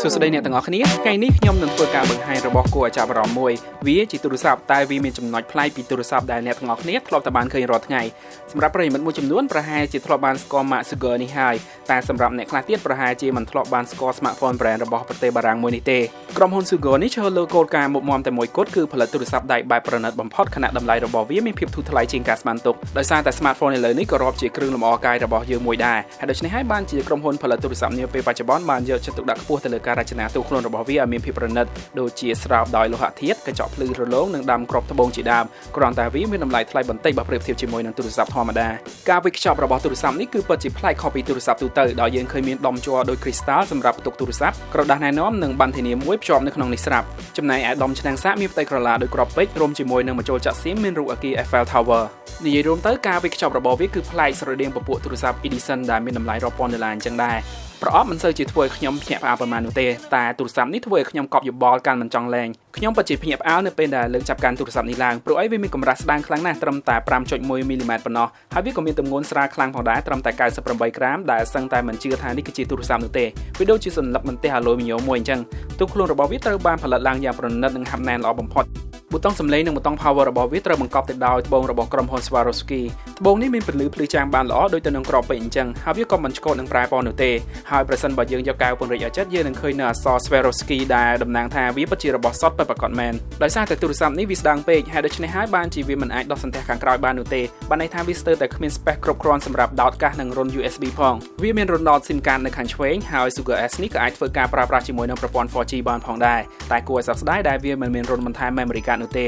សួស្តីអ្នកទាំងអស់គ្នាថ្ងៃនេះខ្ញុំនឹងធ្វើការបង្ហាញរបស់គួរឲ្យចាប់អារម្មណ៍មួយវាជាទូរស័ព្ទតែវាមានចំណុចប្លែកពីទូរស័ព្ទដែលអ្នកទាំងអស់គ្នាធ្លាប់តែបានឃើញរាល់ថ្ងៃសម្រាប់ប្រិយមិត្តមួយចំនួនប្រហែលជាធ្លាប់បានស្គាល់ Mark Sugar នេះហើយតែសម្រាប់អ្នកខ្លះទៀតប្រហែលជាមិនធ្លាប់បានស្គាល់ smartphone brand របស់ប្រទេសបារាំងមួយនេះទេក្រុមហ៊ុន Sugar នេះឈរលើគោលការណ៍មុខមាំតែមួយគត់គឺផលិតទូរស័ព្ទដៃបែបប្រណិតបំផុតខណៈតម្លៃរបស់វាមានភាពធូរថ្លៃជាងការស្មានទុកដោយសារតែ smartphone ឥឡូវនេះក៏រាប់ជាគ្រឿងលម្អកាយរបស់យើងមួយដែរហើយដូច្នេះហើយបានជាក្រុមហ៊ុនផលិតទូរស័ព្ទនាពេលបច្ចុប្បន្នបានយកចិត្តទុកដាក់ខ្ពស់ទៅលើការរចនាទូខ្លួនរបស់វាឲ្យមានភាពប្រណិតដូចជាស្រោបដោយលោហៈធាតុកញ្ចក់ភ្លឺរលោងនិងដាំគ្រាប់ត្បូងជាដើមគ្រាន់តែវាមានតម្លៃថ្លៃបន្តិចបើប្រៀបធៀបជាមួយនឹងទូរស័ព្ទធម្មតាការវេចខ្ចប់របស់ទូរស័ព្ទនេះគឺពិតជាប្លែកខុសពីទូរស័ព្ទទូទៅដោយយើងឃើញមានដុំជ័រដូចគ្រីស្តាល់សម្រាប់ផ្ទុកទូរស័ព្ទក្រដាសណែនាំនិងប័ណ្ណធានាមួយភ្ជាប់នៅក្នុងនេះស្រាប់ចំណែកឯដុំឆ្នាំងសាកមានផ្ទៃក្រឡាដូចគ្រាប់ពេជ្ររួមជាមួយនឹងម្ជុលចាក់សៀមមានរូបអគារ Eiffel Tower និយាយរួមទៅការវេចខ្ចប់របស់វាគឺប្លែកស្រដៀងពពួកទូរស័ព្ទ Edison ដែលមានតម្លៃរាប់ពាន់ដុល្លារអញ្ចឹងដែរប្រអប់មិនសូវជាធ្វើឲ្យខ្ញុំភ្ញាក់ផ្អើលប៉ុន្មាននោះទេតែទូរស័ព្ទនេះធ្វើឲ្យខ្ញុំកប់យោបល់កាន់មិនចង់លែងខ្ញុំពិតជាភ្ញាក់ផ្អើលនៅពេលដែលលើកចាប់កាន់ទូរស័ព្ទនេះឡើងព្រោះអីវាមានកម្រាស់ស្ដើងខ្លាំងណាស់ត្រឹមតែ 5.1 មីលីម៉ែត្រប៉ុណ្ណោះហើយវាក៏មានទម្ងន់ស្រាលខ្លាំងផងដែរត្រឹមតែ 98 ក្រាមដែលសឹងតែមិនជឿថានេះគឺជាទូរស័ព្ទនោះទេវាដូចជាសន្លឹកបន្ទះអាលុយមីញ៉ូមមួយអញ្ចឹងទូខ្លួនរបស់វាត្រូវបានផលិតឡើងយ៉ាងប្រណិតនិងហាប់ណែនល្អបំផុតប៊ូតុងសំឡេងនិងប៊ូតុង power របស់វាត្រូវបង្កប់ទៅដោយត្បូងរបស់ក្រុមហ៊ុន Swarovski ត្បូងនេះមានពន្លឺភ្លឺចាំងបានល្អដូចទៅនឹងក្របពេជ្រអញ្ចឹងហើយវាក៏មិនឆ្កូតនឹងប្រែពណ៌នោះទេហើយប្រសិនបើយើងយកកែវពង្រីកឲ្យចិត្តយើងនឹងឃើញនៅអក្សរ Swarovski ដែលតំណាងថាវាពិតជារបស់សុទ្ធពិតប្រាកដមែនដោយសារតែទូរស័ព្ទនេះវាស្ដើងពេកហើយដូច្នេះហើយបានជាវាមិនអាចដោះសន្ទះខាងក្រោយបាននោះទេបានន័យថាវាស្ទើរតែគ្មាន space គ្រប់គ្រាន់សម្រាប់ដោតកាសនិងរុន USB ផងវាមានរុនដោត SIM card នៅខាងឆ្វេងហើយ Sugar S នេះក៏អាចធ្វើការប្រើប្រាស់ជាមួយនឹងប្រព័ន្ធ 4G បានផងដែរតែគួរឲ្យសោកស្ដាយដែលវាមិនមានរុនបន្ថែម memory card នោះទ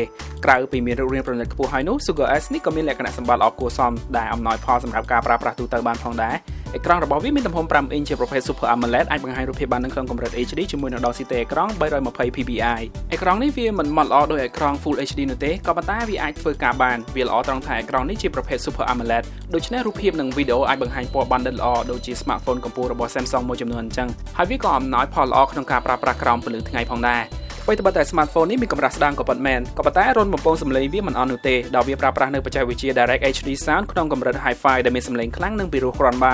េក្រៅពីមានរូបរាងប្រណិតខ្ពស់ហើយនោះ Sugar S នេះក៏មានលក្ខណៈសម្បត្តិល្អគួរសមដែលអំណោយផលសម្រាប់ការប្រើប្រាស់ទូទៅបានផងដែរអេក្រង់របស់វាមានទំហំ 5 អ៊ីនជាប្រភេទ Super AMOLED អាចបង្ហាញរូបភាពបានក្នុងកម្រិត HD ជាមួយនឹង Density អេក្រង់ 320 ppi អេក្រង់នេះវាមិនម៉ត់ល្អដោយអេក្រង់ Full HD នោះទេក៏ប៉ុន្តែវាអាចធ្វើការបានវាល្អត្រង់ថាអេក្រង់នេះជាប្រភេទ Super AMOLED ដូច្នេះរូបភាពនិងវីដេអូអាចបង្ហាញពណ៌បានដិតល្អដូចជា Smartphone កម្ពុជារបស់ Samsung មួយចំនួនអញ្ចឹងហើយវាក៏អំណោយផលល្អក្នុងការប្រើប្រាស់ក្រោមពន្លឺថ្ងៃផងដែរអ្វីត្បិតតែ smartphone នេះមានកម្រាស់ស្ដើងក៏ពិតមែនក៏ប៉ុន្តែរុនបំពងសំឡេងវាមិនអន់នោះទេដោយវាប្រើប្រាស់នៅបច្ចេកវិទ្យា Direct HD Sound ក្នុងកម្រិត Hi-Fi ដែលមានសំឡេងខ្លាំងនិងពីរោះគ្រាន់ប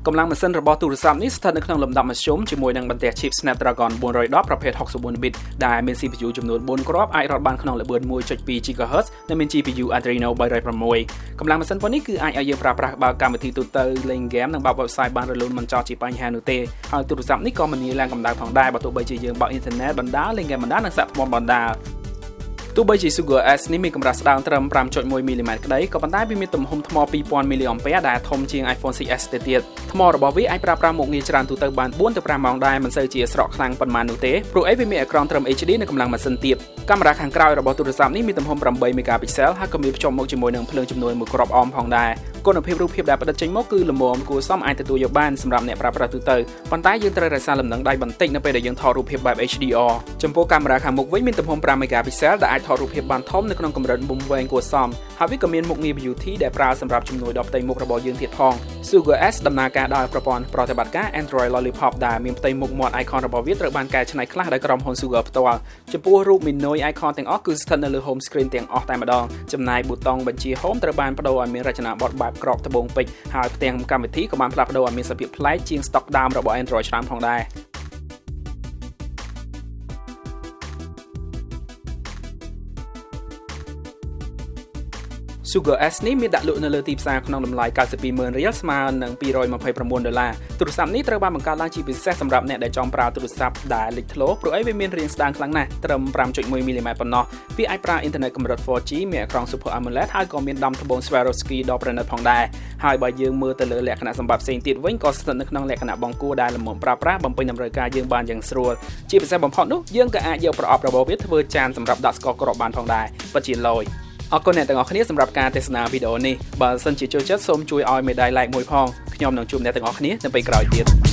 ើកម្លាំងម៉ាស៊ីនរបស់ទូរស័ព្ទនេះស្ថិតនៅក្នុងលំដាប់មធ្យមជាមួយនឹងបន្ទះ chip Snapdragon 410ប្រភេទ64 bit ដែលមាន CPU ចំនួន4គ្រាប់អាចរត់បានក្នុងល្បឿន 1.2 GHz និងមាន GPU Adreno 306កម្លាំងម៉ាស៊ីនប៉ុននេះគឺអាចឲ្យយើងប្រើប្រាស់បើកកម្មវិធីទូទៅលេងហ្គេមនិងបើក website បានរលូនមិនចោលជាបញ្ហានោះទេហើយទូរស័ព្ទនេះក៏មិនងាយឡើងកម្ដៅផងដែរបើទោះបីជាយើងបើកអ៊ីនធឺណិតបណ្ដាលេងហ្គេមបណ្ដានិងសាកថ្មបណ្ដាទោះបីជា Sugar S នេះមានកម្រាស់ស្ដើងត្រឹម 5.1 មីលីម៉ែត្រក្តីក៏ប៉ុន្តែវាមានទំហំថ្ម 2000 មីលីអង់ពែដែលធំជាង iPhone 6s ទៅទៀតថ្មរបស់វាអាចប្រើប្រាស់មុខងារច្រើនទូទៅបាន 4 ទៅ 5 ម៉ោងដែរមិនសូវជាស្រកខ្លាំងប៉ុន្មាននោះទេព្រោះអីវាមានអេក្រង់ត្រឹម HD និងកម្លាំងម៉ាស៊ីនទាបកាមេរ៉ាខាងក្រោយរបស់ទូរស័ព្ទនេះមានទំហំ 8 megapixel ហើយក៏មានភ្ជាប់មកជាមួយនឹងភ្លើងចំនួនមួយគ្រាប់អមផងដែរគុណភាពរូបភាពដែលផ្ដិតចេញមកគឺល្មមគួរសមអាចទទួលយកបានសម្រាប់អ្នកប្រើប្រាស់ទូទៅប៉ុន្តែយើងត្រូវរក្សាលំនឹងដៃបន្តិចនៅពេលដែលយើងថតរូបភាពបែប HDR ចំពោះកាមេរ៉ាខាងមុខវិញមានទំហំ 5 megapixel ដែលអាចថតរូបភាពបានធំនៅក្នុងកម្រិតមុំវែងគួរសមហើយវាក៏មានមុខងារ Beauty ដែលប្រើសម្រាប់ជំនួយដល់ផ្ទៃមុខរបស់យើងទៀតផង Sugar S ដំណើរការដោយប្រព័ន្ធប្រតិបត្តិការ Android Lollipop ដែលមានផ្ទៃមុខមាត់ icon របស់វាត្រូវបានកែច្នៃខ្លះដោយក្រុមហ៊ុន Sugar ផ្ទាល់ចំពោះរូប menu icon ទាំងអស់គឺស្ថិតនៅលើ home screen ទាំងអស់តែម្ដងចំណែកប៊ូតុងបញ្ជា home ត្រូវបានប្ដូរឲ្យមានរចនាបថបែបក្របត្បូងពេជ្រហើយផ្ទាំងកម្មវិធីក៏បានផ្លាស់ប្ដូរឲ្យមានសភាពប្លែកជាង stock ដើមរបស់ Android ច្រើនផងដែរSugar S នេះមានដាក់លក់នៅលើទីផ្សារក្នុងតម្លៃ 92,000 រៀលស្មើនឹង $229 ទូរស័ព្ទនេះត្រូវបានបង្កើតឡើងជាពិសេសសម្រាប់អ្នកដែលចង់ប្រើទូរស័ព្ទដែលលេចធ្លោព្រោះអីវាមានរាងស្ដើងខ្លាំងណាស់ត្រឹម 5.1 មីលីម៉ែត្រប៉ុណ្ណោះវាអាចប្រើអ៊ីនធឺណិតកម្រិត 4G មានអេក្រង់ Super AMOLED ហើយក៏មានដាំត្បូង Swarovski ដ៏ប្រណិតផងដែរហើយបើយើងមើលទៅលើលក្ខណៈសម្បត្តិផ្សេងទៀតវិញក៏ស្ថិតនៅក្នុងលក្ខណៈបង្គោលដែលល្មមប្រើប្រាស់បំពេញតម្រូវការយើងបានយ៉ាងស្រួលជាពិសេសបំផុតនោះយើងក៏អាចយកប្រអប់របស់វាធ្វើចានសម្រាប់ដាក់ស្ករគ្រាប់បានផងដែរពិតជាលយអរគុណអ្នកទាំងអស់គ្នាសម្រាប់ការទស្សនាវីដេអូនេះបើសិនជាចូលចិត្តសូមជួយឲ្យមេដៃ like មួយផងខ្ញុំនឹងជួបអ្នកទាំងអស់គ្នានៅពេលក្រោយទៀត